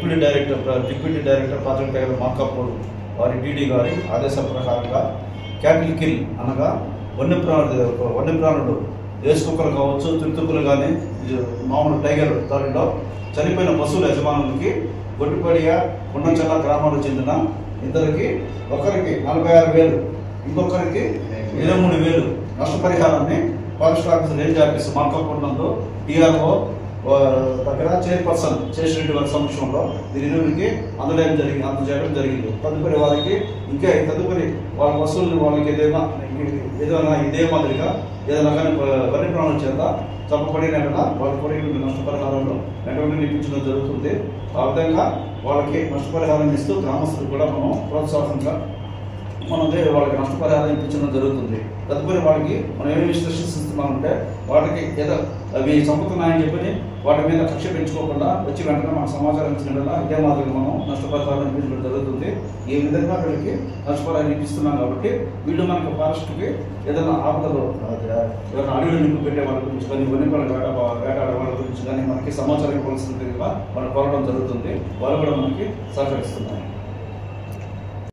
Deputy director project director Markapur వారి DD గారి ఆదేశాల ప్రకారంగా క్యాటిల్ కిల్ అనగా వన్యప్రాణులు ఏసుకుక్కలు కావచ్చు, తిరుతుకులు కానీ మామూలు టైగర్ దారిలో చనిపోయిన పశువుల యజమానులకి గొడ్డిపడియ కొండంచెల్ల గ్రామాలకు చెందిన ఇద్దరికి ఒకరికి 46,000 ఇంకొకరికి 23,000 నష్టపరిహారాన్ని forest officer range officer Markapur నందు టీఆర్ఓ దగ్గర చైర్పర్సన్ శేషరెడ్డి వారి సమక్షంలో దీనికి అందజేయడం జరిగింది. తదుపరి వారికి తదుపరి వాళ్ళ వస్తువులను వాళ్ళకి ఏదైనా ఇదే మాదిరిగా ఏదైనా కానీ వన్య ప్రాణుల చేత చంపబడిన వాళ్ళకి కూడా ఇటువంటి నష్టపరిహారంలో వెంటనే ఇప్పించడం జరుగుతుంది. ఆ విధంగా వాళ్ళకి నష్టపరిహారం ఇస్తూ గ్రామస్తులకు కూడా మనం ప్రోత్సాహంగా వాళ్ళకి నష్టపరిహారం ఇప్పించడం జరుగుతుంది. తదుపరి వాళ్ళకి మనం ఏమి ఇన్స్ట్రక్షన్స్ ఇస్తున్నామంటే వాటికి ఏదో అవి చంపుతున్నాయని చెప్పి వాటి మీద కక్ష పెంచుకోకుండా వచ్చి వెంటనే మనకు సమాచారం ఇచ్చినట్లా ఇదే మాదిరిగా మనం నష్టపరిహారం ఇప్పించడం జరుగుతుంది. ఈ విధంగా వీళ్ళకి నష్టపరిహారం ఇప్పిస్తున్నాం కాబట్టి వీళ్ళు మనకు ఫారెస్ట్కి ఏదైనా ఆపదలు ఎవరైనా అడవిలో నింపు పెట్టే వాళ్ళ గురించి కానీ వన్యప్రాణుల వేటాడే వాళ్ళ గురించి కానీ మనకి సమాచారం ఇవ్వాల్సిందిగా మనం కోరడం జరుగుతుంది. వాళ్ళు కూడా మనకి సహకరిస్తున్నారు.